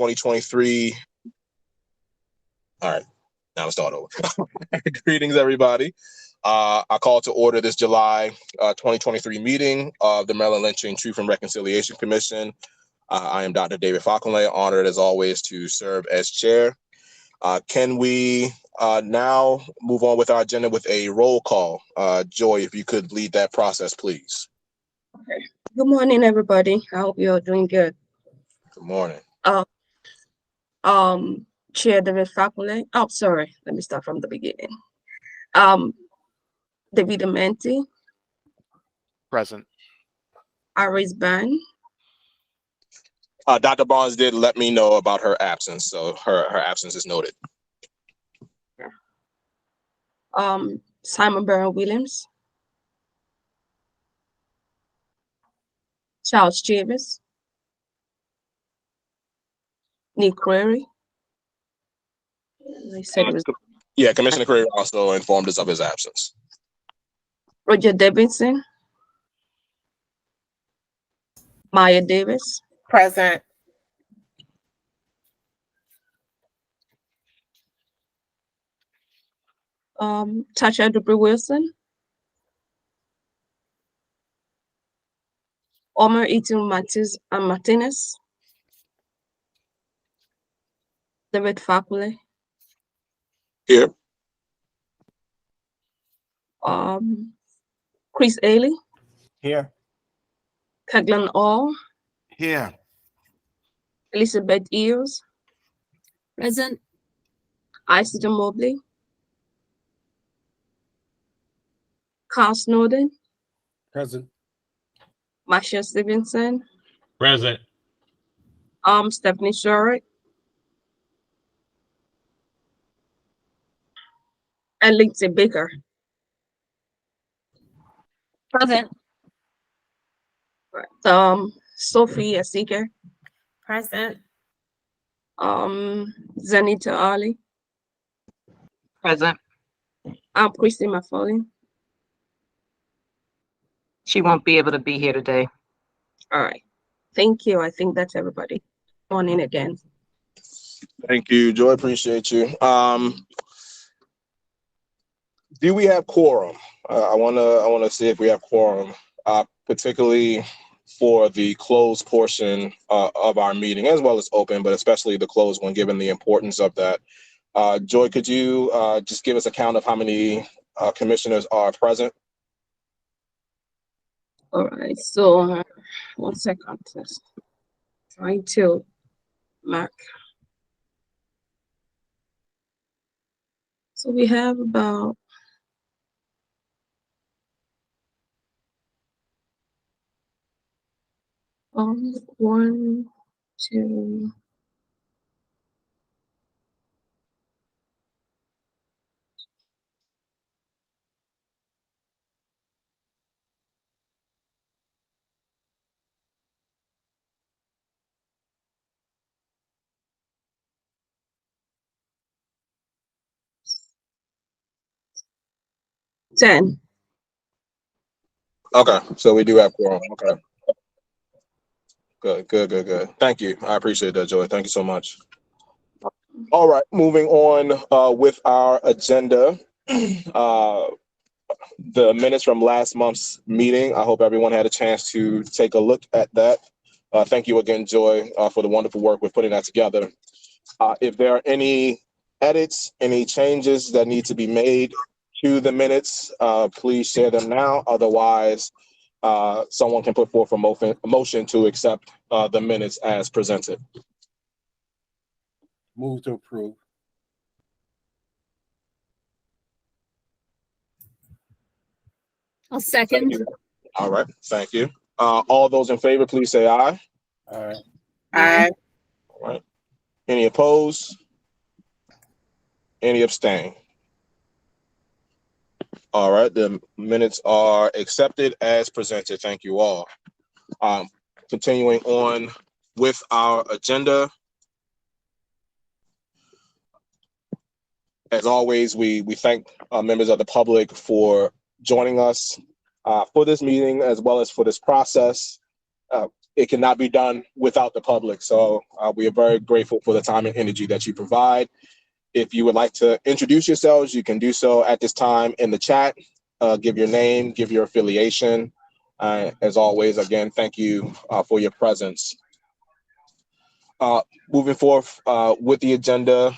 2023. All right, now let's start over. Greetings, everybody. I call to order this July 2023 meeting of the Maryland Lynching Truth and Reconciliation Commission. I am Dr. David Falconley, honored as always to serve as chair. Can we now move on with our agenda with a roll call? Joy, if you could lead that process, please. Okay. Good morning, everybody. I hope you're doing good. Good morning. Chair David Falconley. Oh, sorry. Let me start from the beginning. David Amenti. Present. Iris Ban. Dr. Barnes did let me know about her absence, so her absence is noted. Simon Barron Williams. Charles Chavis. Nick Query. I said it was Yeah, Commissioner Curry also informed us of his absence. Roger Davidson. Maya Davis. Present. Tasha Dupree Wilson. Omer Eaton Martinez. David Falconley. Here. Chris Ailey. Here. Kaglan All. Here. Elizabeth Eels. Present. Isidore Mobley. Carl Snowden. Present. Marcia Stevenson. Present. Stephanie Shorrock. And Lindsay Baker. Present. Sophie Asika. Present. Zanita Ali. Present. Christy Mafoley. She won't be able to be here today. All right. Thank you. I think that's everybody. Morning again. Thank you, Joy. Appreciate you. Do we have quorum? I wanna see if we have quorum, particularly for the closed portion of our meeting, as well as open, but especially the closed one, given the importance of that. Joy, could you just give us a count of how many commissioners are present? All right. So 1 second. Just trying to mark. So we have about one, two, ten. Okay, so we do have quorum. Okay. Good. Thank you. I appreciate that, Joy. Thank you so much. All right, moving on with our agenda. The minutes from last month's meeting. I hope everyone had a chance to take a look at that. Thank you again, Joy, for the wonderful work with putting that together. If there are any edits, any changes that need to be made to the minutes, please share them now. Otherwise, someone can put forth a motion to accept the minutes as presented. Move to approve. I'll second. All right, thank you. All those in favor, please say aye. All right. Aye. All right. Any opposed? Any abstain? All right, the minutes are accepted as presented. Thank you all. Continuing on with our agenda. As always, we thank members of the public for joining us for this meeting, as well as for this process. it cannot be done without the public. So we are very grateful for the time and energy that you provide. If you would like to introduce yourselves, you can do so at this time in the chat. Give your name, give your affiliation. As always, again, thank you for your presence. Moving forth with the agenda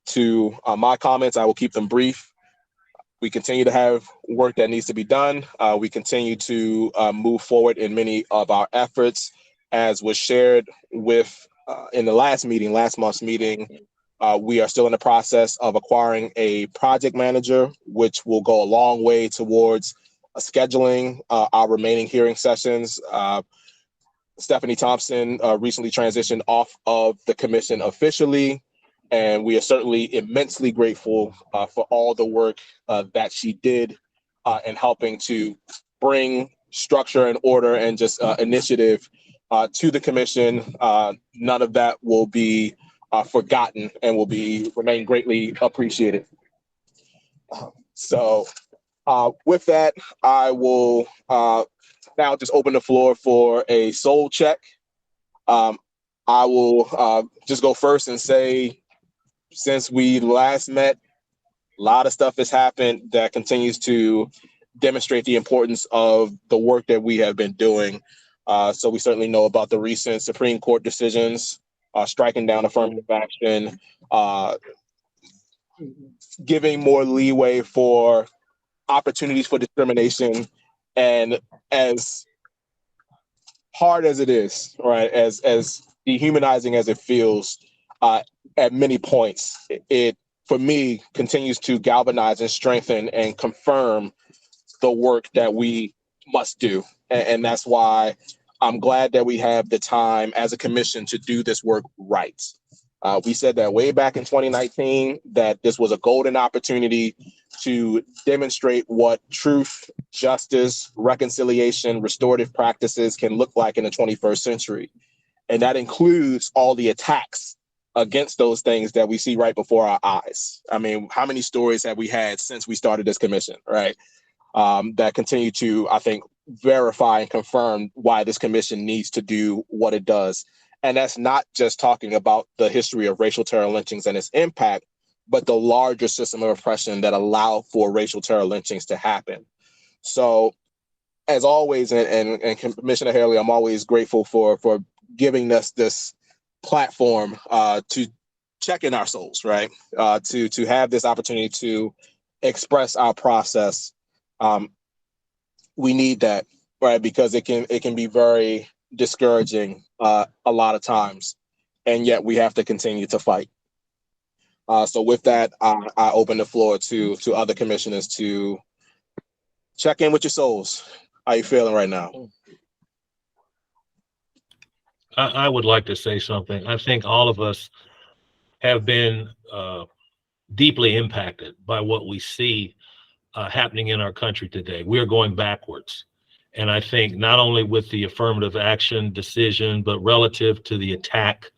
to my comments, I will keep them brief. We continue to have work that needs to be done. We continue to move forward in many of our efforts, as was shared with in the last month's meeting. We are still in the process of acquiring a project manager, which will go a long way towards scheduling our remaining hearing sessions. Stephanie Thompson recently transitioned off of the commission officially, and we are certainly immensely grateful for all the work that she did in helping to bring structure and order and just initiative to the commission. None of that will be forgotten and will remain greatly appreciated. So with that, I will now just open the floor for a soul check. I will just go first and say, since we last met, a lot of stuff has happened that continues to demonstrate the importance of the work that we have been doing. So we certainly know about the recent Supreme Court decisions, striking down affirmative action, giving more leeway for opportunities for discrimination. And as hard as it is, right, as dehumanizing as it feels at many points, it for me continues to galvanize and strengthen and confirm the work that we must do. And that's why I'm glad that we have the time as a commission to do this work right. We said that way back in 2019, that this was a golden opportunity to demonstrate what truth, justice, reconciliation, restorative practices can look like in the 21st century. And that includes all the attacks against those things that we see right before our eyes. I mean, how many stories have we had since we started this commission, right? That continue to, I think, verify and confirm why this commission needs to do what it does. And that's not just talking about the history of racial terror lynchings and its impact, but the larger system of oppression that allowed for racial terror lynchings to happen. So, as always, and Commissioner Haley, I'm always grateful for giving us this platform to check in our souls, right? To have this opportunity to express our process. We need that, right? Because it can be very discouraging a lot of times, and yet we have to continue to fight. So with that, I open the floor to other commissioners to check in with your souls. How you feeling right now? I would like to say something. I think all of us have been deeply impacted by what we see happening in our country today. We are going backwards. And I think not only with the affirmative action decision, but relative to the attack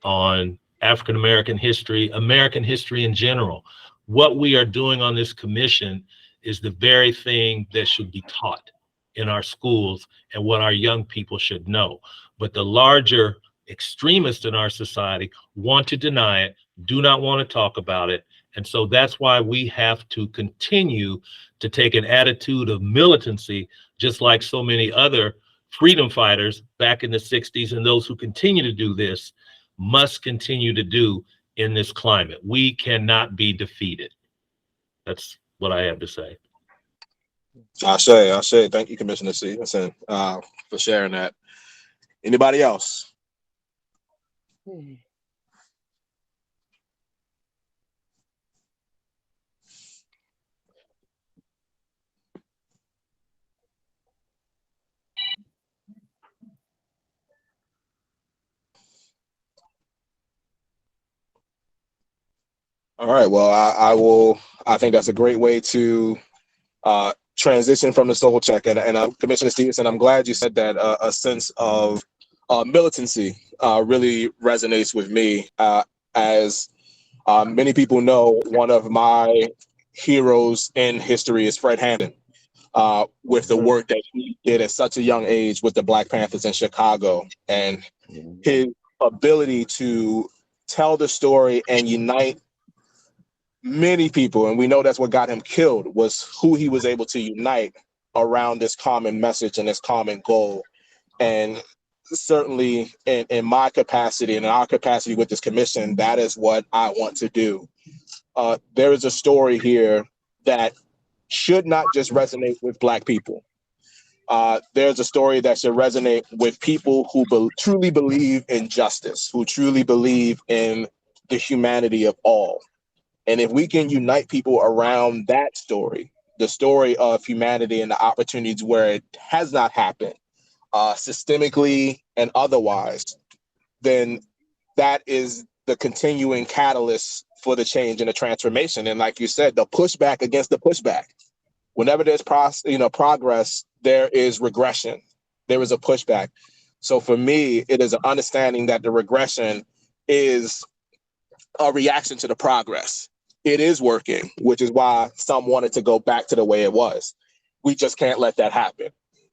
on African-American history in general, what we are doing on this commission is the very thing that should be taught in our schools and what our young people should know. But the larger extremists in our society want to deny it, do not want to talk about it. And so that's why we have to continue to take an attitude of militancy, just like so many other freedom fighters back in the 60s, and those who continue to do this must continue to do in this climate. We cannot be defeated. That's what I have to say. Ashe. Thank you, Commissioner Stevenson, for sharing that. Anybody else? All right. Well, I will. I think that's a great way to transition from the soul check. And Commissioner Stevenson, I'm glad you said that. A sense of militancy really resonates with me. As many people know, one of my heroes in history is Fred Hampton. with the work that he did at such a young age with the Black Panthers in Chicago, and his ability to tell the story and unite many people. And we know that's what got him killed, was who he was able to unite around this common message and this common goal. And certainly in my capacity and in our capacity with this commission, that is what I want to do. There is a story here that should not just resonate with Black people. There's a story that should resonate with people who truly believe in justice, who truly believe in the humanity of all. And if we can unite people around that story, the story of humanity and the opportunities where it has not happened, systemically and otherwise, then that is the continuing catalyst for the change and the transformation. And like you said, the pushback against the pushback. Whenever there's progress, there is regression. There is a pushback. So for me, it is an understanding that the regression is a reaction to the progress. It is working, which is why some wanted to go back to the way it was. We just can't let that happen.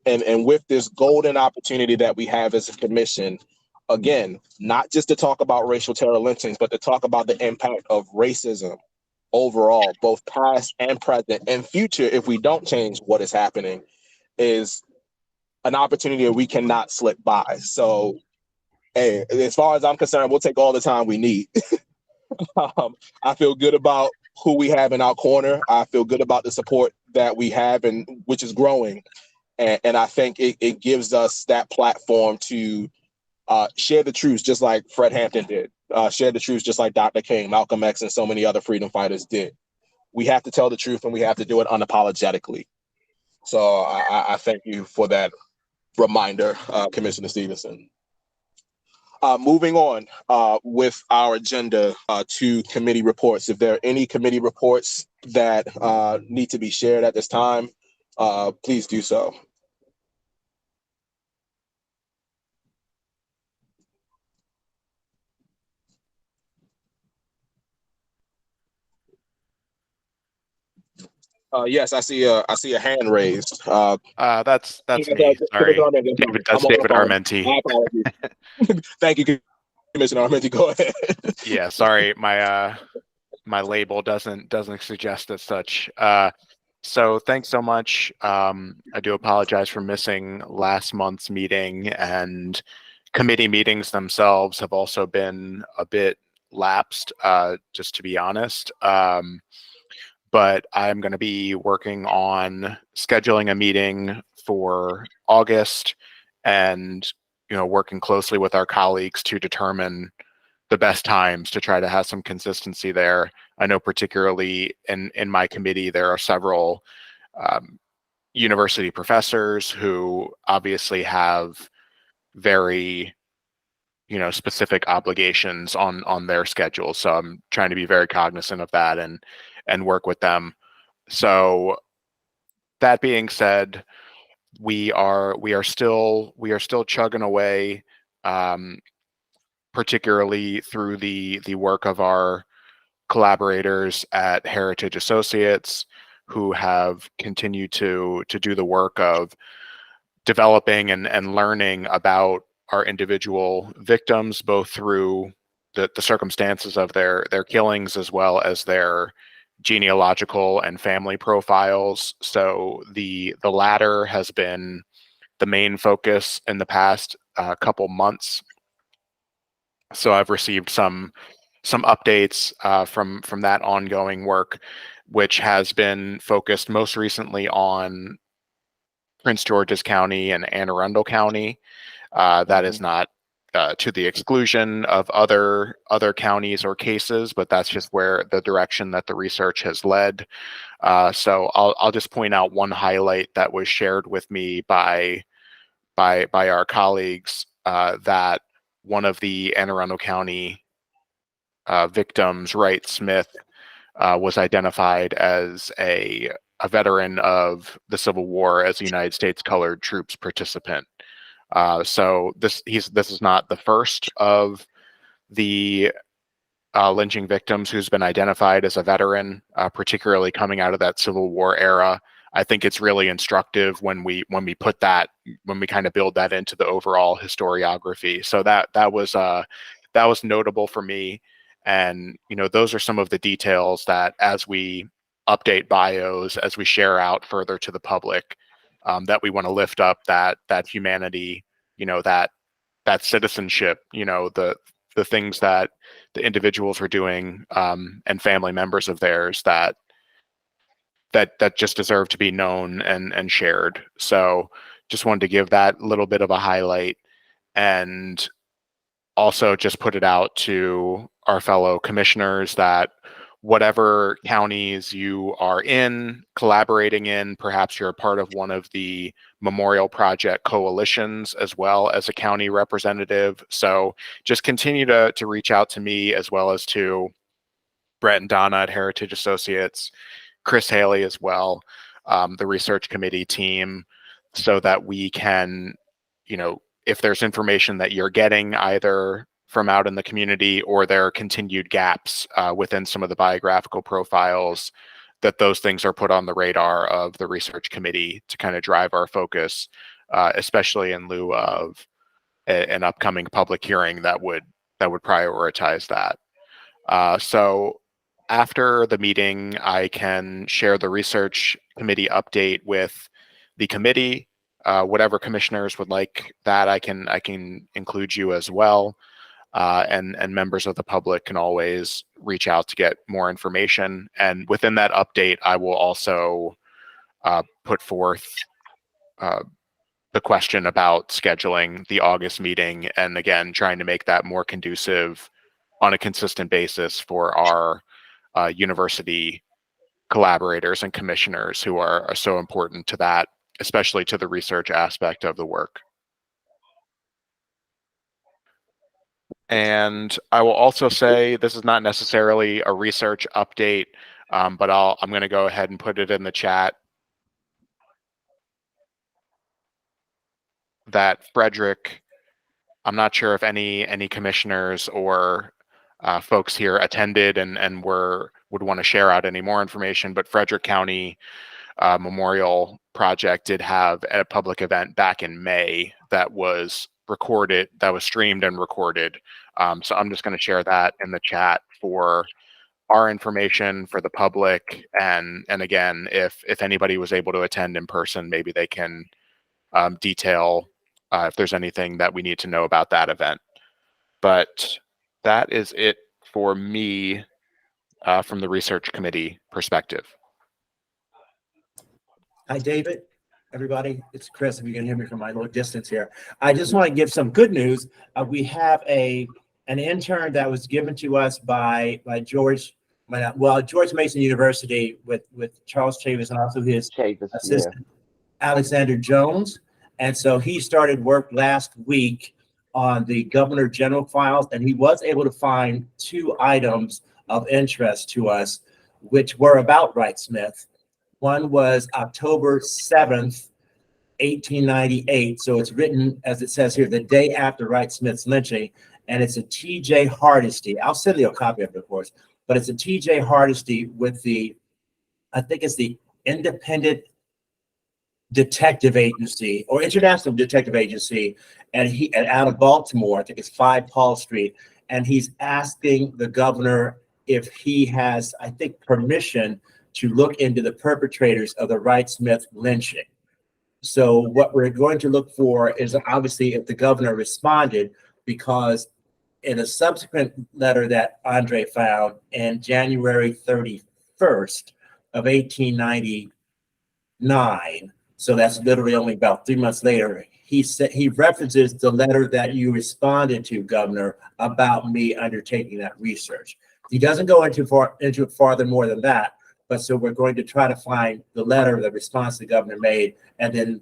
And with this golden opportunity that we have as a commission, again, not just to talk about racial terror lynchings, but to talk about the impact of racism overall, both past and present and future, if we don't change what is happening, is an opportunity that we cannot slip by. So, hey, as far as I'm concerned, we'll take all the time we need. I feel good about who we have in our corner. I feel good about the support that we have, and which is growing. And I think it gives us that platform to share the truth, just like Fred Hampton did. Share the truth, just like Dr. King, Malcolm X, and so many other freedom fighters did. We have to tell the truth, and we have to do it unapologetically. So I thank you for that reminder, Commissioner Stevenson. Moving on with our agenda to committee reports. If there are any committee reports that need to be shared at this time, please do so. Yes, I see a hand raised. That's me. Sorry, David. That's David Armenti. My apologies. Thank you, Commissioner Armenti. Go ahead. Yeah, sorry, my label doesn't suggest as such. So thanks so much. I do apologize for missing last month's meeting, and committee meetings themselves have also been a bit lapsed, just to be honest. But I'm going to be working on scheduling a meeting for August, and working closely with our colleagues to determine the best times to try to have some consistency there. I know particularly in my committee, there are several university professors who obviously have very specific obligations on their schedules. So I'm trying to be very cognizant of that and work with them. So that being said, we are still chugging away, particularly through the work of our collaborators at Heritage Associates, who have continued to do the work of developing and learning about our individual victims, both through the circumstances of their killings as well as their genealogical and family profiles. So the latter has been the main focus in the past couple months. So I've received some updates from that ongoing work, which has been focused most recently on Prince George's County and Anne Arundel County. That is not to the exclusion of other counties or cases, but that's just where the direction that the research has led. So I'll just point out one highlight that was shared with me by our colleagues, that one of the Anne Arundel County victims, Wright Smith, was identified as a veteran of the Civil War, as a United States Colored Troops participant. So this is not the first of the lynching victims who's been identified as a veteran, particularly coming out of that Civil War era. I think it's really instructive when we put that, when we kind of build that into the overall historiography. So that was notable for me. And, you know, those are some of the details that as we update bios, as we share out further to the public, that we want to lift up that humanity, you know, that citizenship, you know, the things that the individuals were doing, and family members of theirs that just deserve to be known and shared. So just wanted to give that little bit of a highlight, and also just put it out to our fellow commissioners that whatever counties you are in, collaborating in, perhaps you're a part of one of the memorial project coalitions as well as a county representative. So just continue to reach out to me, as well as to Brett and Donna at Heritage Associates, Chris Haley as well, the research committee team, so that we can, you know, if there's information that you're getting either from out in the community or there are continued gaps within some of the biographical profiles, that those things are put on the radar of the research committee to kind of drive our focus, especially in lieu of an upcoming public hearing that would prioritize that. So after the meeting, I can share the research committee update with the committee. Whatever commissioners would like that, I can include you as well. And members of the public can always reach out to get more information. And within that update, I will also put forth the question about scheduling the August meeting, and again, trying to make that more conducive on a consistent basis for our university collaborators and commissioners who are so important to that, especially to the research aspect of the work. And I will also say, this is not necessarily a research update, but I'm going to go ahead and put it in the chat, that Frederick, I'm not sure if any commissioners or folks here attended and would want to share out any more information, but Frederick County Memorial Project did have a public event back in May that was recorded, that was streamed and recorded. So I'm just going to share that in the chat for our information for the public. And again, if anybody was able to attend in person, maybe they can detail if there's anything that we need to know about that event. But that is it for me from the research committee perspective. Hi, David. Everybody, it's Chris. If you can hear me from my little distance here, I just want to give some good news. We have an intern that was given to us by George Mason University with Charles Chavis and also his assistant, Alexander Jones. And so he started work last week on the Governor General files, and he was able to find 2 items of interest to us, which were about Wright Smith. One was October 7th, 1898. So it's written, as it says here, the day after Wright Smith's lynching, and it's a T.J. Hardesty. I'll send you a copy of it, of course, but it's a T.J. Hardesty with I think it's the Independent Detective Agency or International Detective Agency, and out of Baltimore, I think it's 5 Paul Street, and he's asking the governor if he has, I think, permission to look into the perpetrators of the Wright Smith lynching. So what we're going to look for is obviously if the governor responded, because in a subsequent letter that Andre found in January 31st of 1899, so that's literally only about 3 months later, he references the letter that you responded to, Governor, about me undertaking that research. He doesn't go into it farther more than that, but so we're going to try to find the letter, the response the governor made, and then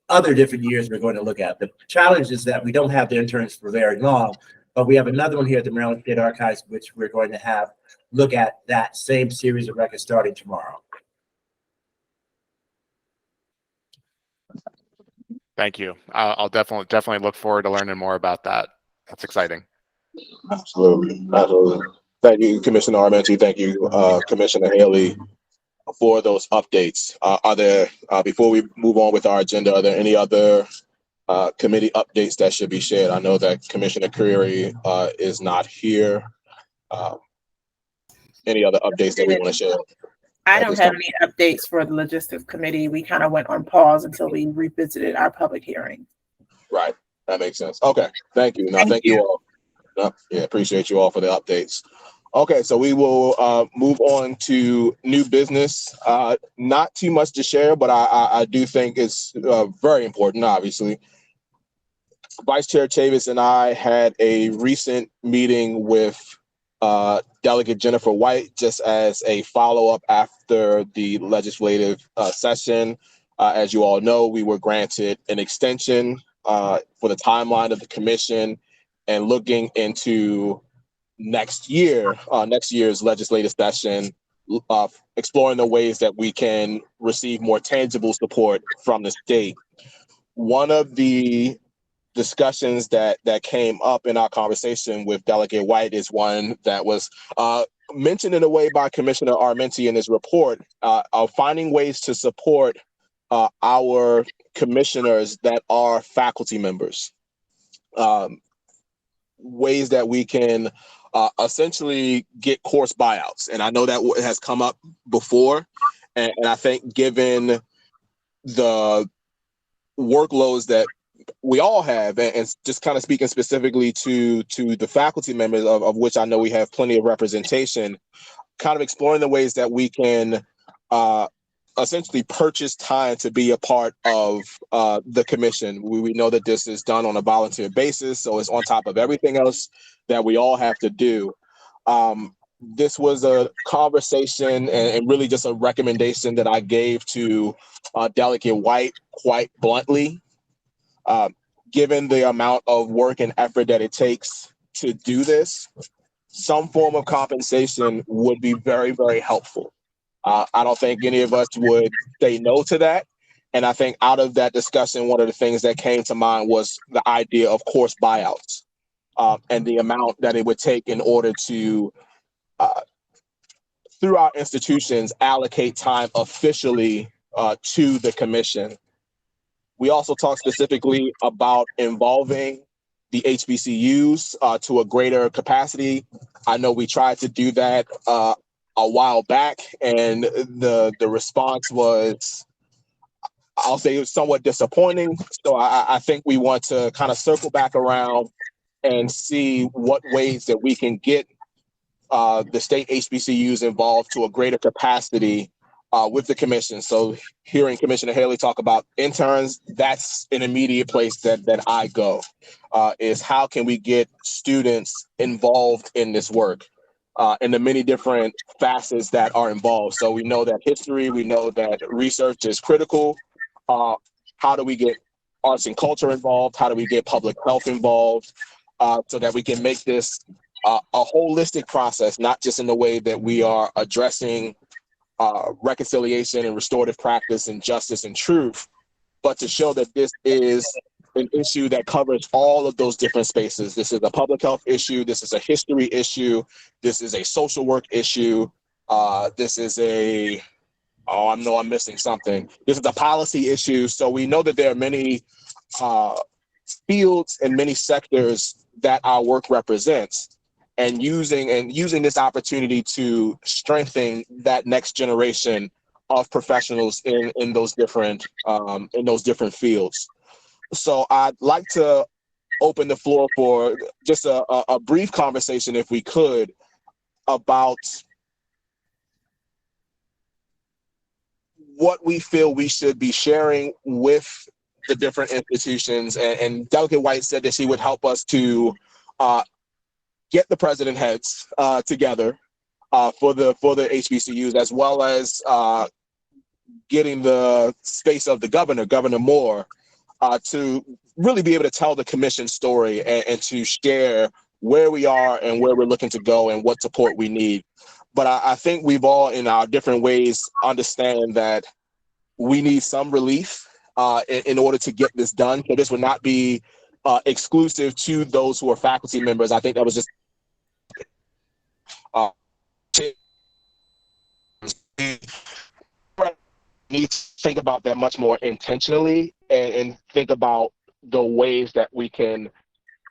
other different years we're going to look at. The challenge is that we don't have the interns for very long, but we have another one here at the Maryland State Archives, which we're going to have look at that same series of records starting tomorrow. Thank you. I'll definitely look forward to learning more about that. That's exciting. Absolutely. Thank you, Commissioner Armenti. Thank you, Commissioner Haley. for those updates. Are there, before we move on with our agenda, are there any other committee updates that should be shared? I know that Commissioner Creary is not here. Uh, any other updates that we want to share? I at don't this have time? any updates for the logistics committee. We kind of went on pause until we revisited our public hearing. Right. That makes sense. Okay. Thank you. No, thank you all. No, yeah, appreciate you all for the updates. Okay, so we will move on to new business. Not too much to share, but I do think it's very important, obviously. Vice Chair Chavis and I had a recent meeting with Delegate Jennifer White, just as a follow-up after the legislative session. As you all know, we were granted an extension for the timeline of the commission, and looking into next year's legislative session, exploring the ways that we can receive more tangible support from the state. One of the discussions that came up in our conversation with Delegate White is one that was mentioned in a way by Commissioner Armenti in his report, of finding ways to support our commissioners that are faculty members. Ways that we can essentially get course buyouts. And I know that has come up before. And I think given the workloads that we all have, and just kind of speaking specifically to the faculty members, of which I know we have plenty of representation, kind of exploring the ways that we can essentially purchase time to be a part of the commission. We know that this is done on a volunteer basis, so it's on top of everything else that we all have to do. This was a conversation and really just a recommendation that I gave to Delegate White quite bluntly. Given the amount of work and effort that it takes to do this, some form of compensation would be very, very helpful. I don't think any of us would say no to that. And I think out of that discussion, one of the things that came to mind was the idea of course buyouts, and the amount that it would take in order to, through our institutions, allocate time officially to the commission. We also talked specifically about involving the HBCUs to a greater capacity. I know we tried to do that a while back, and the response was, I'll say, it was somewhat disappointing. So I think we want to kind of circle back around and see what ways that we can get the state HBCUs involved to a greater capacity with the commission. So hearing Commissioner Haley talk about interns, that's an immediate place that I go, is how can we get students involved in this work? And the many different facets that are involved. So we know that history, we know that research is critical. How do we get arts and culture involved? How do we get public health involved, so that we can make this a holistic process, not just in the way that we are addressing reconciliation and restorative practice and justice and truth, but to show that this is an issue that covers all of those different spaces. This is a public health issue. This is a history issue. This is a social work issue. This is a, oh, I know I'm missing something. This is a policy issue. So we know that there are many fields and many sectors that our work represents, and using this opportunity to strengthen that next generation of professionals in those different fields. So I'd like to open the floor for just a brief conversation, if we could, about what we feel we should be sharing with the different institutions. And Delegate White said that she would help us to get the president heads together for the HBCUs, as well as getting the space of the Governor Moore, to really be able to tell the commission story and to share where we are and where we're looking to go and what support we need. But I think we've all, in our different ways, understand that we need some relief in order to get this done. So this would not be exclusive to those who are faculty members. I think that was just need to think about that much more intentionally and think about the ways that we can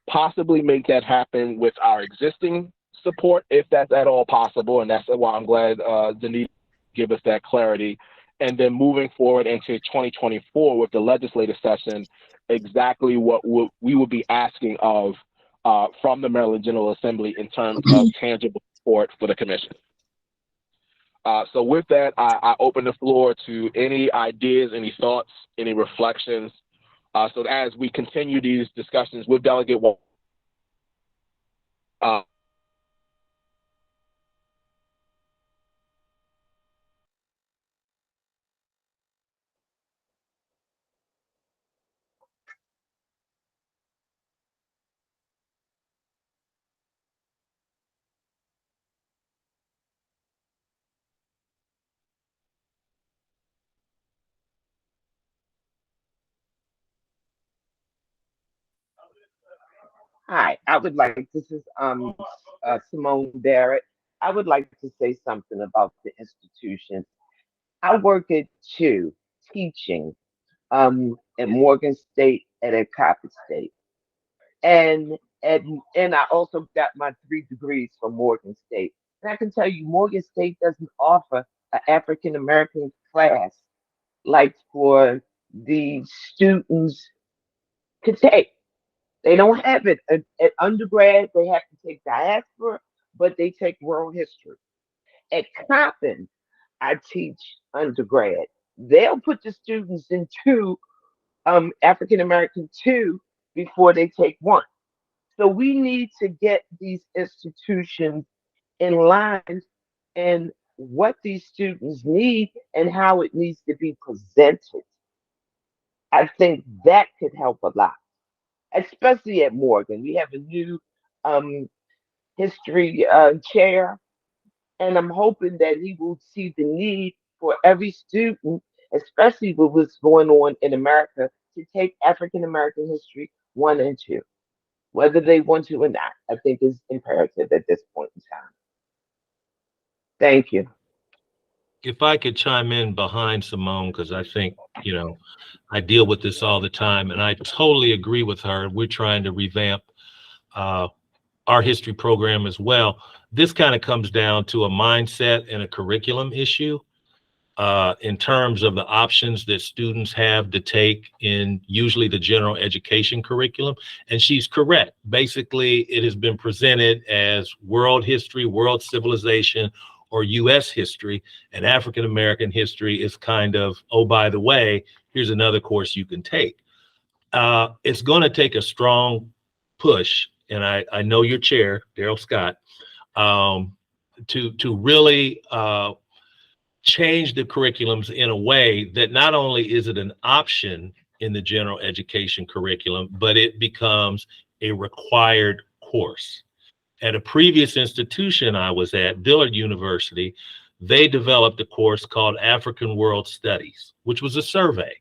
possibly make that happen with our existing support, if that's at all possible. And that's why I'm glad Denise give us that clarity. And then moving forward into 2024 with the legislative session, exactly what we would be asking of from the Maryland General Assembly in terms of tangible support for the commission. So with that, I open the floor to any ideas, any thoughts, any reflections. So as we continue these discussions with Delegate Wall, Hi, I would like, this is Simone Barrett. I would like to say something about the institution. I work at two teaching at Morgan State and at Coppin State. And and I also got my 3 degrees from Morgan State. And I can tell you Morgan State doesn't offer an African American class like for the students to take. They don't have it at undergrad. They have to take diaspora, but they take world history. At Coppin, I teach undergrad. They'll put the students into African American 2 before they take 1. So we need to get these institutions in line and what these students need and how it needs to be presented. I think that could help a lot, especially at Morgan. We have a new um, history chair, and I'm hoping that he will see the need for every student, especially with what's going on in America, to take African American history 1 and 2, whether they want to or not. I think is imperative at this point in time. Thank you. If I could chime in behind Simone, because I think, I deal with this all the time, and I totally agree with her. We're trying to revamp our history program as well. This kind of comes down to a mindset and a curriculum issue in terms of the options that students have to take in usually the general education curriculum. And she's correct. Basically, it has been presented as world history, world civilization, or U.S. history, and African American history is kind of, oh, by the way, here's another course you can take. It's going to take a strong push, and I know your chair, Daryl Scott, to really change the curriculums in a way that not only is it an option in the general education curriculum, but it becomes a required course. At a previous institution I was at, Dillard University, they developed a course called African World Studies, which was a survey.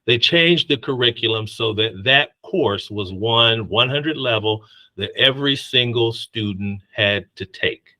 They changed the curriculum so that that course was 100 level that every single student had to take.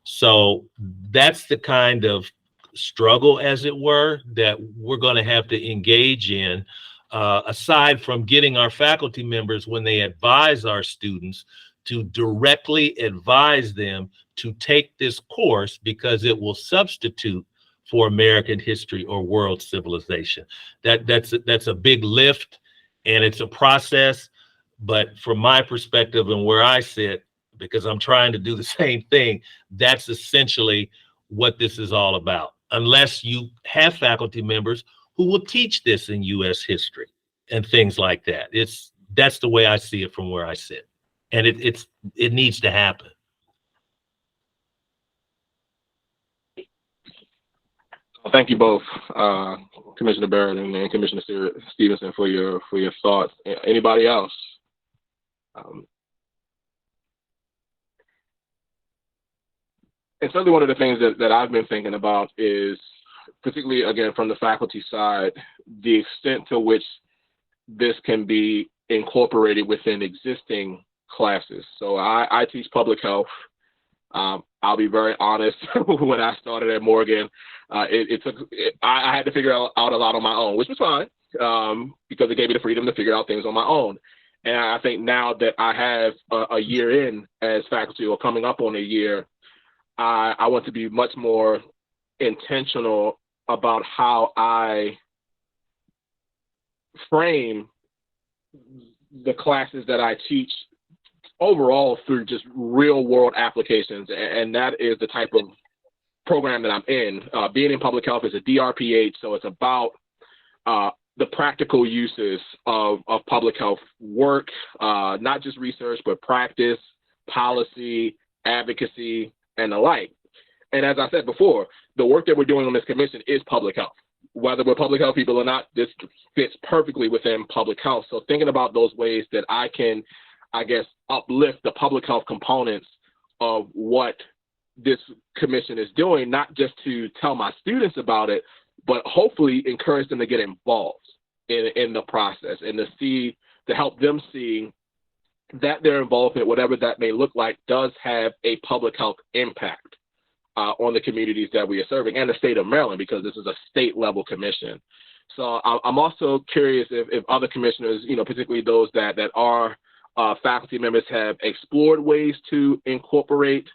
So that's the kind of struggle, as it were, that we're going to have to engage in, aside from getting our faculty members, when they advise our students, to directly advise them to take this course because it will substitute for American history or world civilization. That's a big lift, and it's a process. But from my perspective and where I sit, because I'm trying to do the same thing, that's essentially what this is all about. Unless you have faculty members who will teach this in U.S. history and things like that. That's the way I see it from where I sit. And it needs to happen. Well, thank you both, Commissioner Barrett and Commissioner Stevenson, for your thoughts. Anybody else? And certainly one of the things that I've been thinking about is, particularly again from the faculty side, the extent to which this can be incorporated within existing classes. So I teach public health. I I'll be very honest. When I started at Morgan, I had to figure out a lot on my own, which was fine, because it gave me the freedom to figure out things on my own. And I think now that I have a year in as faculty, or coming up on a year, I want to be much more intentional about how I frame the classes that I teach overall through just real world applications. And that is the type of program that I'm in. Being in public health is a DRPH, so it's about the practical uses of public health work, not just research, but practice, policy, advocacy, and the like. And as I said before, the work that we're doing on this commission is public health. Whether we're public health people or not, this fits perfectly within public health. So thinking about those ways that I can, I guess, uplift the public health components of what this commission is doing, not just to tell my students about it, but hopefully encourage them to get involved in the process, and to help them see that their involvement, whatever that may look like, does have a public health impact on the communities that we are serving, and the state of Maryland, because this is a state level commission. So I'm also curious if other commissioners, particularly those that are faculty members, have explored ways to incorporate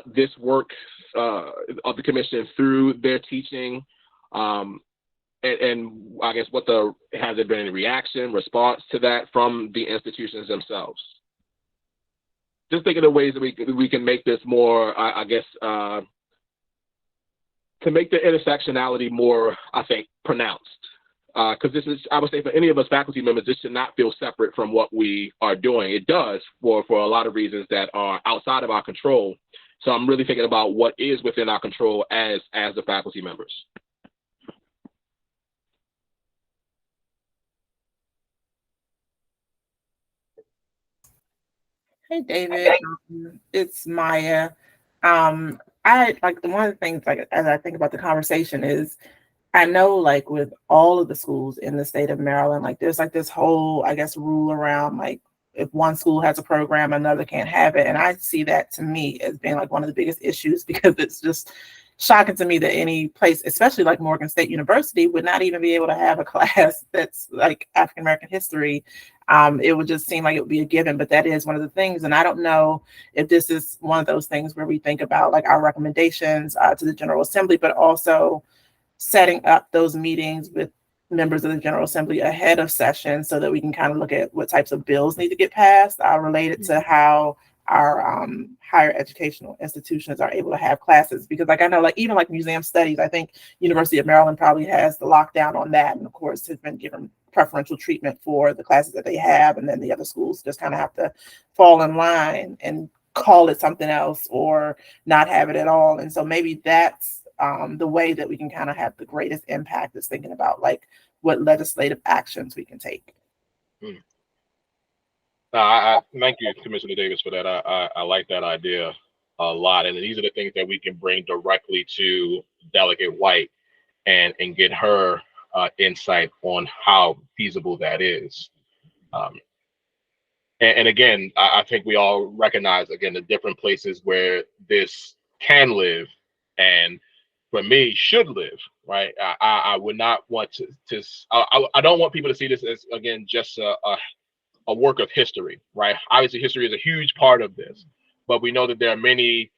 this work of the commission through their teaching. And I guess has there been any reaction, response to that from the institutions themselves? Just thinking of ways that we can make this more, I guess, to make the intersectionality more, I think, pronounced. Because this is, I would say, for any of us faculty members, this should not feel separate from what we are doing. It does for a lot of reasons that are outside of our control. So I'm really thinking about what is within our control as the faculty members. Hey, David, it's Maya. I like one of the things, like, as I think about the conversation is, I know, like, with all of the schools in the state of Maryland, like, there's like this whole, I guess, rule around, like, if one school has a program, another can't have it. And I see that, to me, as being like one of the biggest issues, because it's just shocking to me that any place, especially like Morgan State University, would not even be able to have a class that's like African American history. It would just seem like it would be a given, but that is one of the things. And I don't know if this is one of those things where we think about like our recommendations to the General Assembly, but also setting up those meetings with members of the General Assembly ahead of session so that we can kind of look at what types of bills need to get passed related to how our higher educational institutions are able to have classes. Because like I know, like even like museum studies, I think University of Maryland probably has the lockdown on that, and of course has been given preferential treatment for the classes that they have, and then the other schools just kind of have to fall in line and call it something else or not have it at all. And so maybe that's the way that we can kind of have the greatest impact, is thinking about like what legislative actions we can take. I thank you, Commissioner Davis, for that. I like that idea a lot. And these are the things that we can bring directly to Delegate White and get her insight on how feasible that is. And again, I think we all recognize, again, the different places where this can live, and for me, should live, right? I would not want I don't want people to see this as, again, just a work of history, right? Obviously, history is a huge part of this, but we know that there are many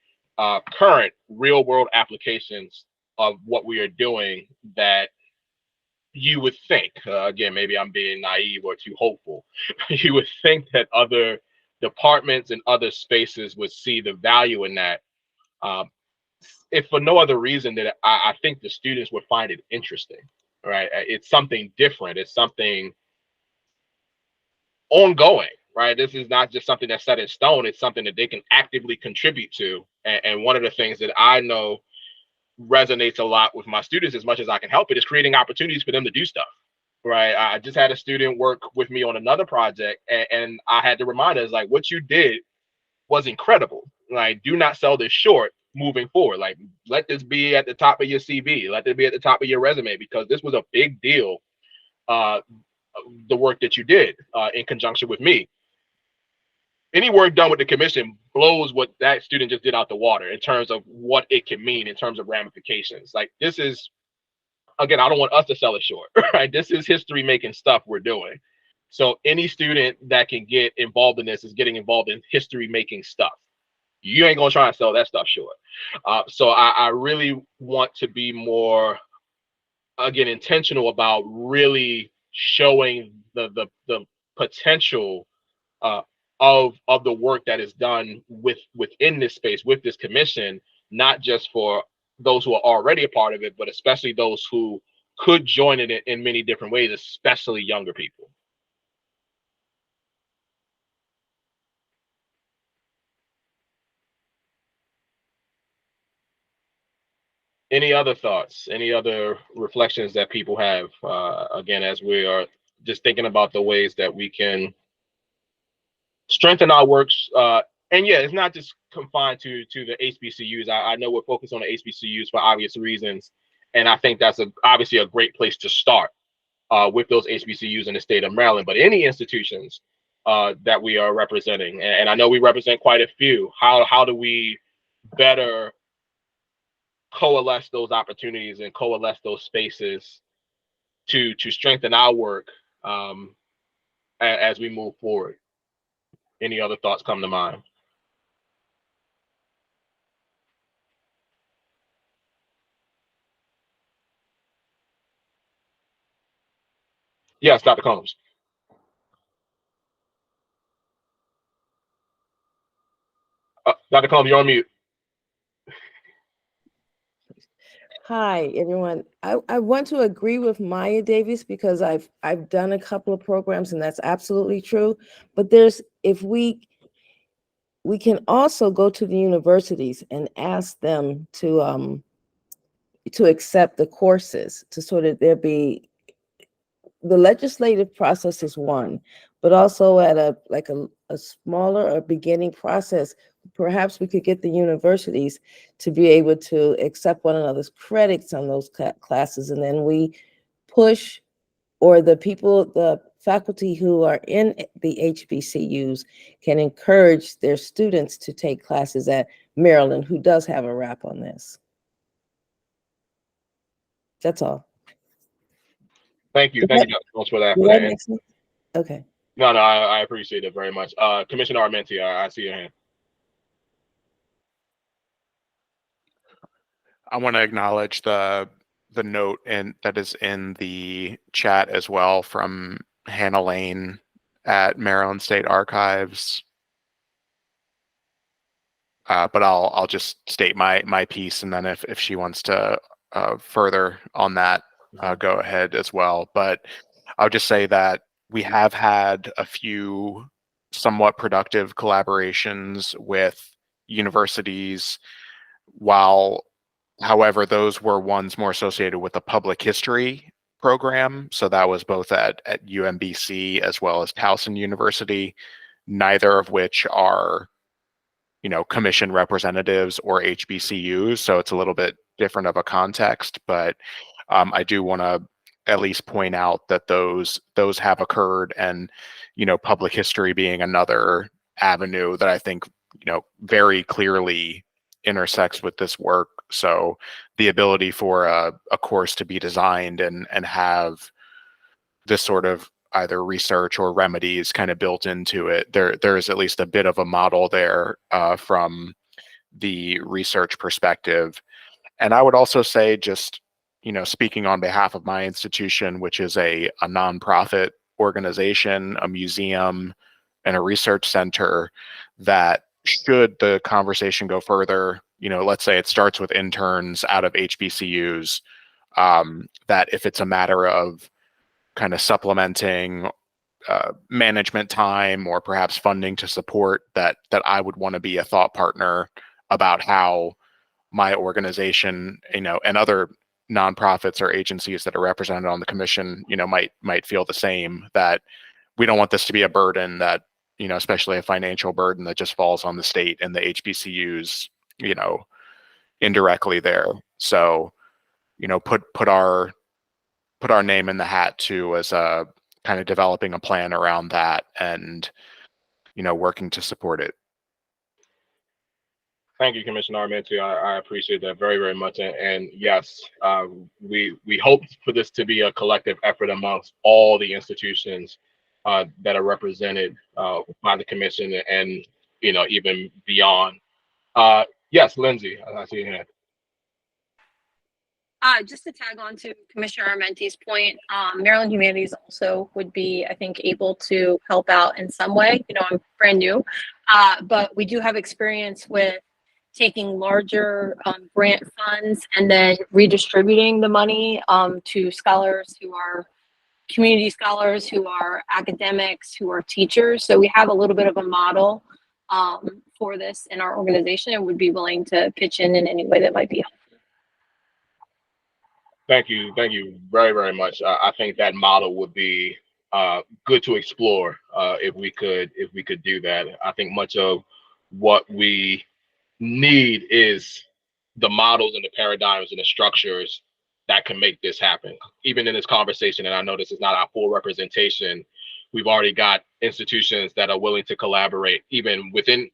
current real world applications of what we are doing that you would think, again, maybe I'm being naive or too hopeful, you would think that other departments and other spaces would see the value in that. If for no other reason that I think the students would find it interesting, right? It's something different. It's something ongoing, right? This is not just something that's set in stone. It's something that they can actively contribute to. And one of the things that I know resonates a lot with my students, as much as I can help it, is creating opportunities for them to do stuff, right? I just had a student work with me on another project, and I had to remind us, like, what you did was incredible. Like, do not sell this short moving forward. Like, let this be at the top of your CV. Let it be at the top of your resume, because this was a big deal, the work that you did in conjunction with me. any work done with the commission blows what that student just did out the water in terms of what it can mean in terms of ramifications. Like this is, again, I don't want us to sell it short, right? This is history making stuff we're doing. So any student that can get involved in this is getting involved in history making stuff. You ain't gonna try and sell that stuff short. So I really want to be more, again, intentional about really showing the potential of the work that is done within this space with this commission, not just for those who are already a part of it, but especially those who could join it in many different ways, especially younger people. Any other thoughts? Any other reflections that people have? Again, as we are just thinking about the ways that we can strengthen our works. And yeah, it's not just confined to the HBCUs. I know we're focused on the HBCUs for obvious reasons, and I think that's obviously a great place to start with those HBCUs in the state of Maryland. But any institutions that we are representing, and I know we represent quite a few. How do we better coalesce those opportunities and coalesce those spaces to strengthen our work as we move forward? Any other thoughts come to mind? Yes, Dr. Combs. Dr. Combs, you're on mute. Hi, everyone. I want to agree with Maya Davis because I've done a couple of programs and that's absolutely true. But if we can also go to the universities and ask them to accept the courses to sort of there be the legislative process is one, but also at a smaller or beginning process, perhaps we could get the universities to be able to accept one another's credits on those classes, and then we push, or the faculty who are in the HBCUs can encourage their students to take classes at Maryland, who does have a wrap on this. That's all. Thank you. Thank you, Dr. Combs, for that. Okay. No, I appreciate it very much. Commissioner Armenti, I see your hand. I want to acknowledge the note that is in the chat as well from Hannah Lane at Maryland State Archives. But I'll just state my piece, and then if she wants to further on that, go ahead as well. But I'll just say that we have had a few somewhat productive collaborations with universities, however, those were ones more associated with the public history program. So that was both at UMBC as well as Towson University, neither of which are commission representatives or HBCUs. So it's a little bit different of a context, but I do want to at least point out that those have occurred, and public history being another avenue that I think very clearly intersects with this work. So the ability for a course to be designed and have this sort of either research or remedies kind of built into it, there is at least a bit of a model there from the research perspective. And I would also say, just speaking on behalf of my institution, which is a nonprofit organization, a museum, and a research center, that should the conversation go further, let's say it starts with interns out of HBCUs, that if it's a matter of kind of supplementing management time or perhaps funding to support that I would want to be a thought partner about how my organization, and other nonprofits or agencies that are represented on the commission, might feel the same, that we don't want this to be a burden that, especially a financial burden that just falls on the state and the HBCUs, indirectly there. So, put our name in the hat too, as a kind of developing a plan around that. And working to support it. Thank you, Commissioner Armenti. I appreciate that very, very much. And yes, we hope for this to be a collective effort amongst all the institutions that are represented by the commission, and even beyond. Yes, Lindsay, I see your hand. Just to tag on to Commissioner Armenti's point, Maryland Humanities also would be, I think, able to help out in some way. I'm brand new, but we do have experience with taking larger grant funds and then redistributing the money to scholars who are community scholars, who are academics, who are teachers. So we have a little bit of a model for this in our organization, and would be willing to pitch in any way that might be helpful. Thank you very, very much. I think that model would be good to explore if we could do that. I think much of what we need is the models and the paradigms and the structures that can make this happen. Even in this conversation, and I know this is not our full representation, we've already got institutions that are willing to collaborate, even within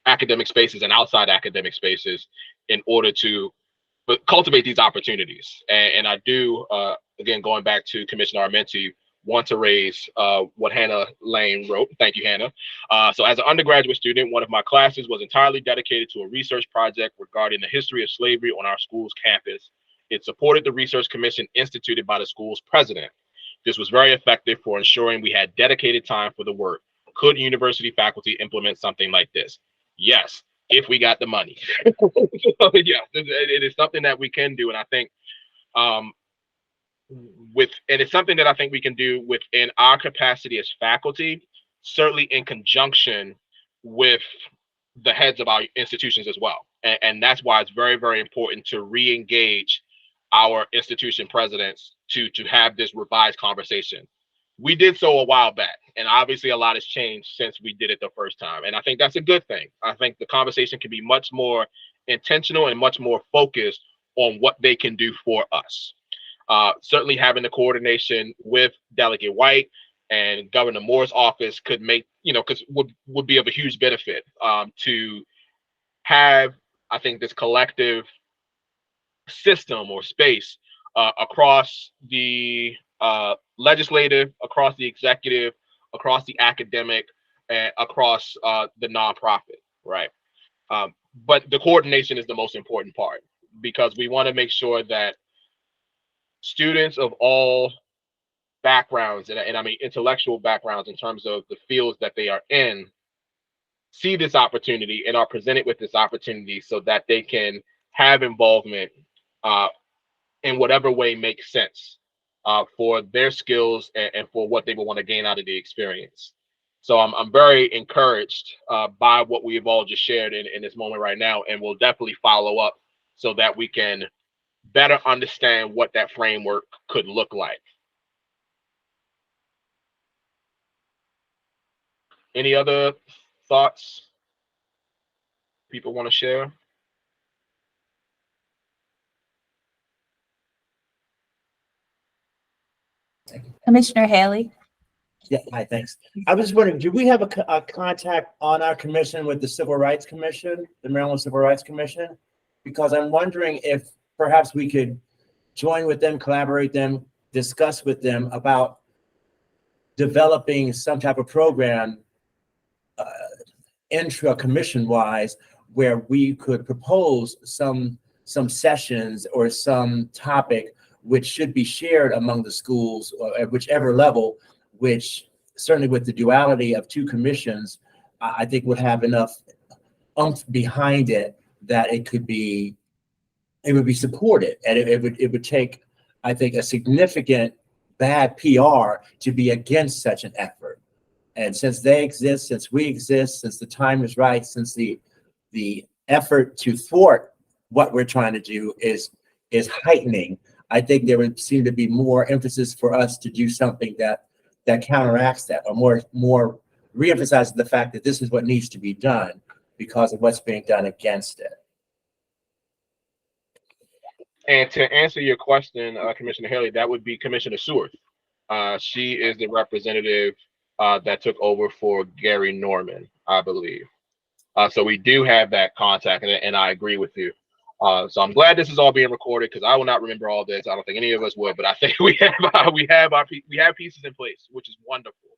academic spaces and outside academic spaces, in order to cultivate these opportunities. And I do, again, going back to Commissioner Armenti, want to raise what Hannah Lane wrote. Thank you, Hannah. So as an undergraduate student, one of my classes was entirely dedicated to a research project regarding the history of slavery on our school's campus. It supported the research commission instituted by the school's president. This was very effective for ensuring we had dedicated time for the work. Could university faculty implement something like this? Yes, if we got the money. Yeah, it is something that we can do. And I think it's something that I think we can do within our capacity as faculty, certainly in conjunction with the heads of our institutions as well. And that's why it's very, very important to re-engage our institution presidents to have this revised conversation. We did so a while back, and obviously a lot has changed since we did it the first time. And I think that's a good thing. I think the conversation can be much more intentional and much more focused on what they can do for us. Certainly having the coordination with Delegate White and Governor Moore's office could make, because would be of a huge benefit to have, I think, this collective system or space across the legislative, across the executive, across the academic, and across the nonprofit, right? But the coordination is the most important part, because we want to make sure that students of all backgrounds, and I mean intellectual backgrounds in terms of the fields that they are in, see this opportunity and are presented with this opportunity so that they can have involvement in whatever way makes sense for their skills and for what they will want to gain out of the experience. So I'm very encouraged by what we've all just shared in this moment right now, and we'll definitely follow up so that we can better understand what that framework could look like. Any other thoughts people want to share? Commissioner Haley. Yeah, hi, thanks. I was just wondering, do we have a contact on our commission with the Civil Rights Commission, the Maryland Civil Rights Commission? Because I'm wondering if perhaps we could join with them, collaborate them, discuss with them about developing some type of program intra-commission wise, where we could propose some sessions or some topic which should be shared among the schools or at whichever level, which certainly with the duality of two commissions, I think would have enough oomph behind it that it would be supported, and it would take, I think, a significant bad PR to be against such an effort. And since they exist, since we exist, since the time is right, since the effort to thwart what we're trying to do is heightening, I think there would seem to be more emphasis for us to do something that counteracts that, or more reemphasizes the fact that this is what needs to be done because of what's being done against it. And to answer your question, Commissioner Haley, that would be Commissioner Seward. She is the representative that took over for Gary Norman, I believe. So we do have that contact, and I agree with you. So I'm glad this is all being recorded because I will not remember all this. I don't think any of us would, but I think we have pieces in place, which is wonderful.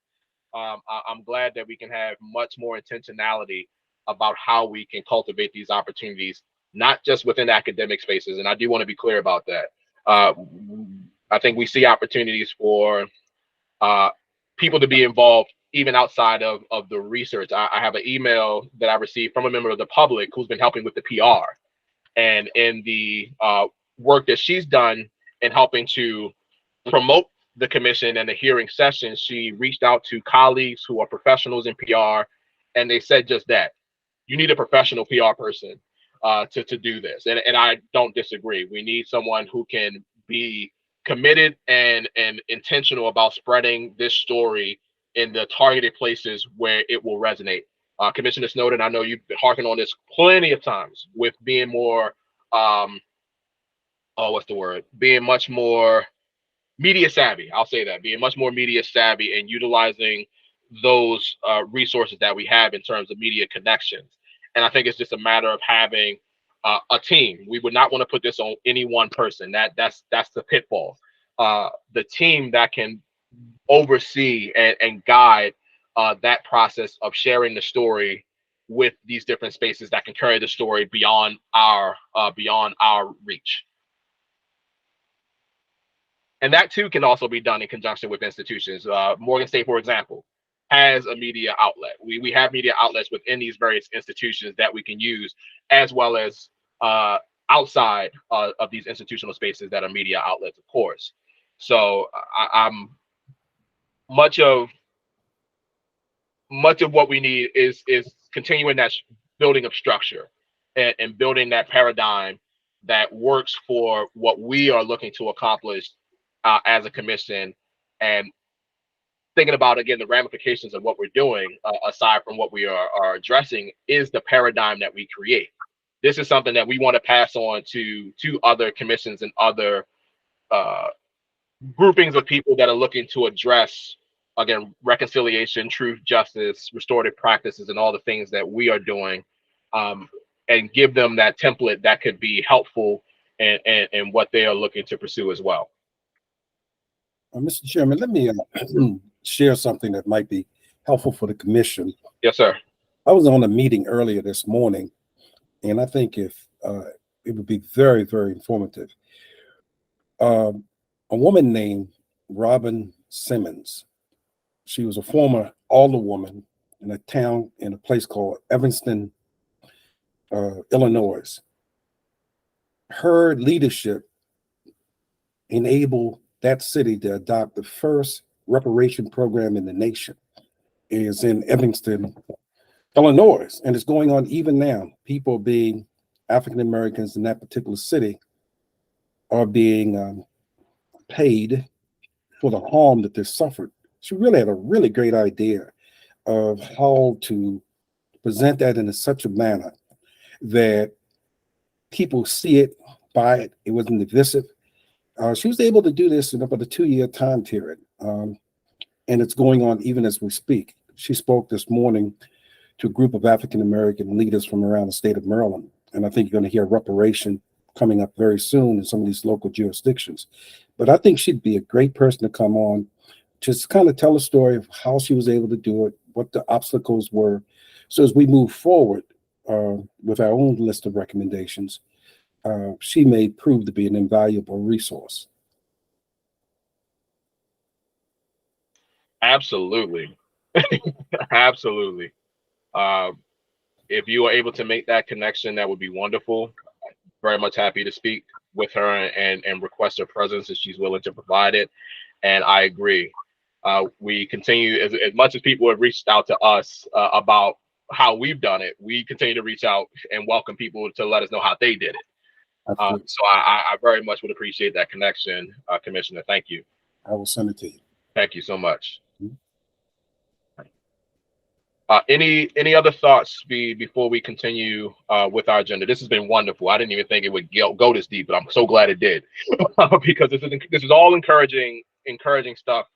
I'm glad that we can have much more intentionality about how we can cultivate these opportunities, not just within academic spaces. And I do want to be clear about that. I think we see opportunities for people to be involved even outside of the research. I have an email that I received from a member of the public who's been helping with the PR, and in the work that she's done in helping to promote the commission and the hearing sessions, she reached out to colleagues who are professionals in PR, and they said just that. You need a professional PR person to do this. And I don't disagree. We need someone who can be committed and intentional about spreading this story in the targeted places where it will resonate. Commissioner Snowden, I know you've been harking on this plenty of times with being more, what's the word? Being much more media savvy. I'll say that, being much more media savvy and utilizing those resources that we have in terms of media connections. And I think it's just a matter of having a team. We would not want to put this on any one person. That's the pitfall. The team that can oversee and guide that process of sharing the story with these different spaces that can carry the story beyond our reach. And that too can also be done in conjunction with institutions. Morgan State, for example, has a media outlet. We have media outlets within these various institutions that we can use, as well as outside of these institutional spaces that are media outlets, of course. So I'm much of what we need is continuing that building of structure and building that paradigm that works for what we are looking to accomplish as a commission, and thinking about, again, the ramifications of what we're doing, aside from what we are addressing, is the paradigm that we create. This is something that we want to pass on to other commissions and other groupings of people that are looking to address, again, reconciliation, truth, justice, restorative practices, and all the things that we are doing, and give them that template that could be helpful in what they are looking to pursue as well. Mr. Chairman, let me share something that might be helpful for the commission. Yes, sir. I was on a meeting earlier this morning, and I think it would be very, very informative. A woman named Robin Simmons. She was a former alderwoman in a place called Evanston, Illinois. Her leadership enabled that city to adopt the first reparation program in the nation. It is in Evanston, Illinois, and it's going on even now. People being African Americans in that particular city are being paid for the harm that they suffered. She really had a really great idea of how to present that in such a manner that people see it, buy it. It wasn't divisive. She was able to do this in about a 2-year time period, and it's going on even as we speak. She spoke this morning to a group of African American leaders from around the state of Maryland, and I think you're going to hear reparation coming up very soon in some of these local jurisdictions. But I think she'd be a great person to come on, just kind of tell a story of how she was able to do it, what the obstacles were. So as we move forward with our own list of recommendations, she may prove to be an invaluable resource. Absolutely. Absolutely. If you are able to make that connection, that would be wonderful. Very much happy to speak with her and request her presence if she's willing to provide it. And I agree. We continue, as much as people have reached out to us about how we've done it, we continue to reach out and welcome people to let us know how they did it. So I very much would appreciate that connection, Commissioner. Thank you. I will send it to you. Thank you so much. Any other thoughts before we continue with our agenda? This has been wonderful. I didn't even think it would go this deep, but I'm so glad it did because this is all encouraging stuff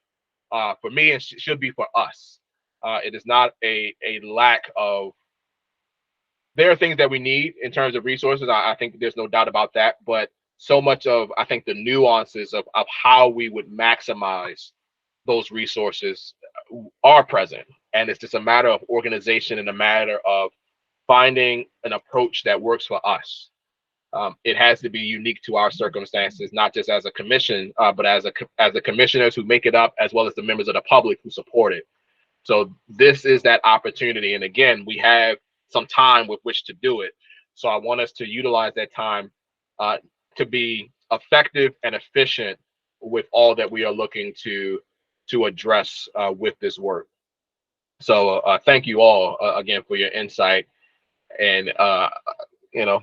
for me, and should be for us. It is not a lack of. There are things that we need in terms of resources. I think there's no doubt about that. But so much of, I think, the nuances of how we would maximize those resources are present. And it's just a matter of organization and a matter of finding an approach that works for us. It has to be unique to our circumstances, not just as a commission, but as the commissioners who make it up, as well as the members of the public who support it. So this is that opportunity. And again, we have some time with which to do it. So I want us to utilize that time to be effective and efficient with all that we are looking to address with this work. So thank you all again for your insight. And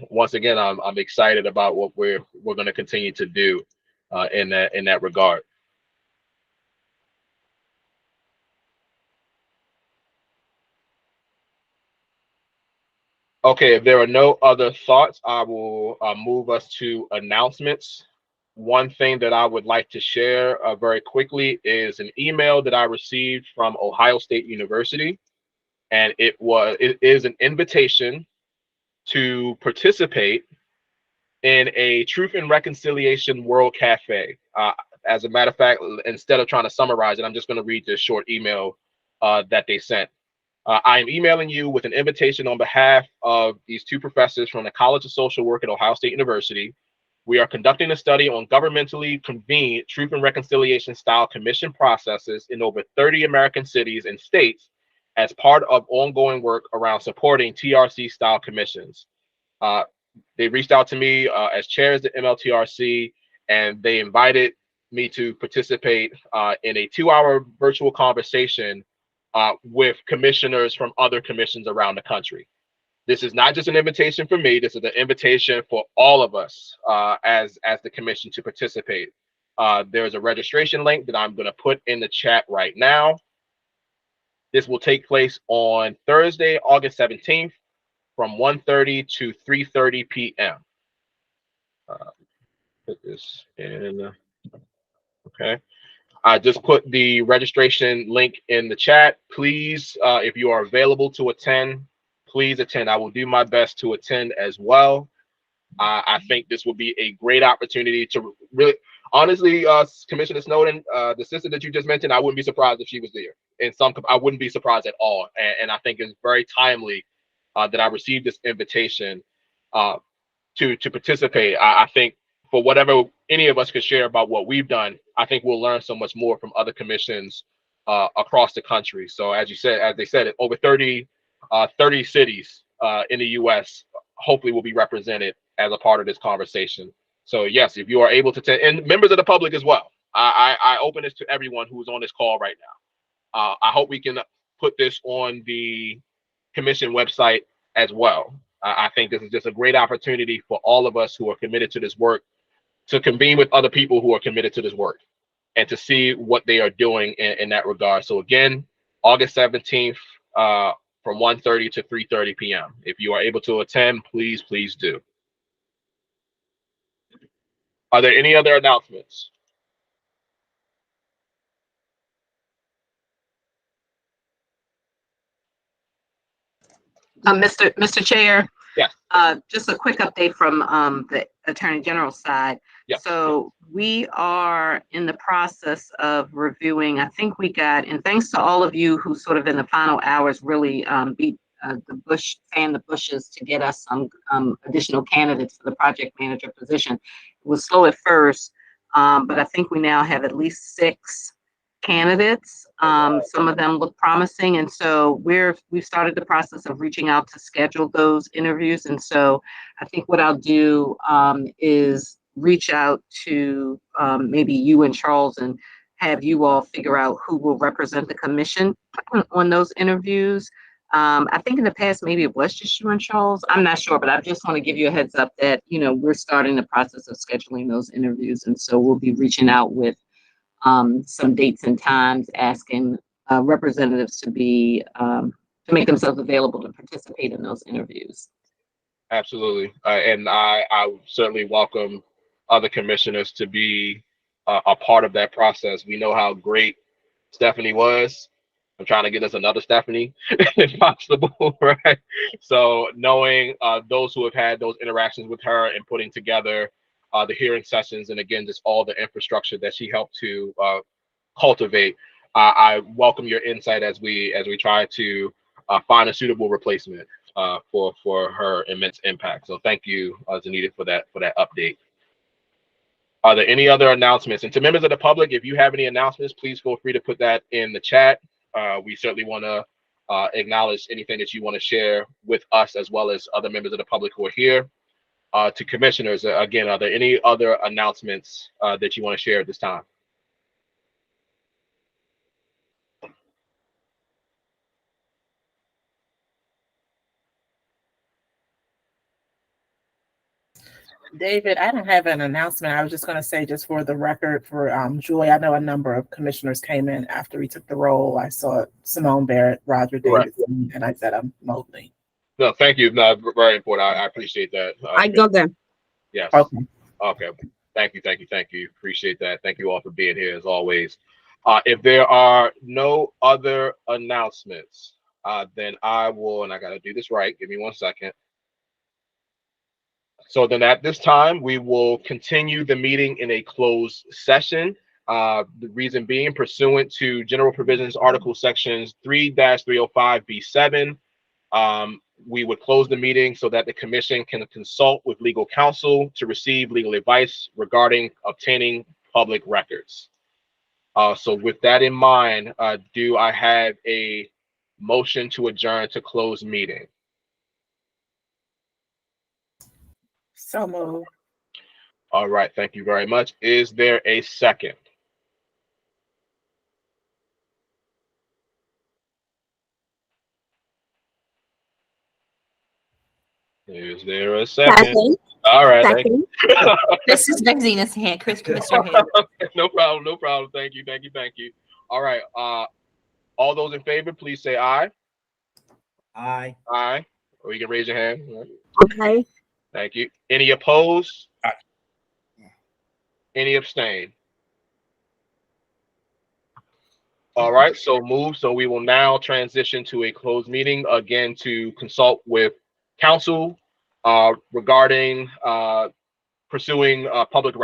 once again, I'm excited about what we're going to continue to do in that regard. Okay, if there are no other thoughts, I will move us to announcements. One thing that I would like to share very quickly is an email that I received from Ohio State University, and it is an invitation to participate in a Truth and Reconciliation World Cafe. As a matter of fact, instead of trying to summarize it, I'm just going to read this short email that they sent. I am emailing you with an invitation on behalf of these two professors from the College of Social Work at Ohio State University. We are conducting a study on governmentally convened truth and reconciliation style commission processes in over 30 American cities and states as part of ongoing work around supporting TRC style commissions. They reached out to me as chair of the MLTRC, and they invited me to participate in a 2-hour virtual conversation with commissioners from other commissions around the country. This is not just an invitation for me. This is an invitation for all of us as the commission to participate. There's a registration link that I'm going to put in the chat right now. This will take place on Thursday, August 17th from 1:30 to 3:30 p.m. Put this in. Okay. I just put the registration link in the chat. Please, if you are available to attend, please attend. I will do my best to attend as well. I think this will be a great opportunity to really, honestly, Commissioner Snowden, the sister that you just mentioned, I wouldn't be surprised if she was there. I wouldn't be surprised at all. And I think it's very timely that I received this invitation to participate. I think for whatever any of us could share about what we've done, I think we'll learn so much more from other commissions across the country. So as they said, over 30 cities in the U.S. hopefully will be represented as a part of this conversation. So yes, if you are able to attend, and members of the public as well, I open this to everyone who is on this call right now. I hope we can put this on the commission website as well. I think this is just a great opportunity for all of us who are committed to this work to convene with other people who are committed to this work and to see what they are doing in that regard. So again, August 17th from 1:30 to 3:30 p.m. If you are able to attend, please do. Are there any other announcements? Mr. Chair. Yes. Just a quick update from the Attorney General's side. Yes. So we are in the process of reviewing. I think we got, and thanks to all of you who sort of in the final hours really beat the bushes to get us some additional candidates for the project manager position. It was slow at first, but I think we now have at least 6 candidates. Some of them look promising, and so we've started the process of reaching out to schedule those interviews. And so I think what I'll do is reach out to maybe you and Charles and have you all figure out who will represent the commission on those interviews. I think in the past maybe it was just you and Charles. I'm not sure, but I just want to give you a heads up that we're starting the process of scheduling those interviews, and so we'll be reaching out with some dates and times, asking representatives to make themselves available to participate in those interviews. Absolutely. And I certainly welcome other commissioners to be a part of that process. We know how great Stephanie was. I'm trying to get us another Stephanie if possible, right? So knowing those who have had those interactions with her and putting together the hearing sessions, and again, just all the infrastructure that she helped to cultivate, I welcome your insight as we try to find a suitable replacement for her immense impact. So thank you, Zanita, for that update. Are there any other announcements? And to members of the public, if you have any announcements, please feel free to put that in the chat. We certainly want to acknowledge anything that you want to share with us, as well as other members of the public who are here. To commissioners, again, are there any other announcements that you want to share at this time? David, I don't have an announcement. I was just going to say, just for the record, for Joy, I know a number of commissioners came in after he took the role. I saw Simone Barrett, Roger Davidson, and I said I'm Mobley. No, thank you. No, very important. I appreciate that. I got them. Yes. Okay. Okay. Thank you. Appreciate that. Thank you all for being here as always. If there are no other announcements, then I will, and I got to do this right. Give me 1 second. So then at this time, we will continue the meeting in a closed session. The reason being, pursuant to General Provisions Article Sections 3-305B7, we would close the meeting so that the commission can consult with legal counsel to receive legal advice regarding obtaining public records. So with that in mind, do I have a motion to adjourn to close meeting? So moved. All right, thank you very much. Is there a second? Is there a second? Second. All right, thank you. This is Benzina's hand, Commissioner hand. No problem. Thank you. All right, all those in favor, please say aye. Aye. Aye. Or you can raise your hand. Okay. Thank you. Any opposed? Any abstain? All right, so move. So we will now transition to a closed meeting again to consult with counsel regarding pursuing public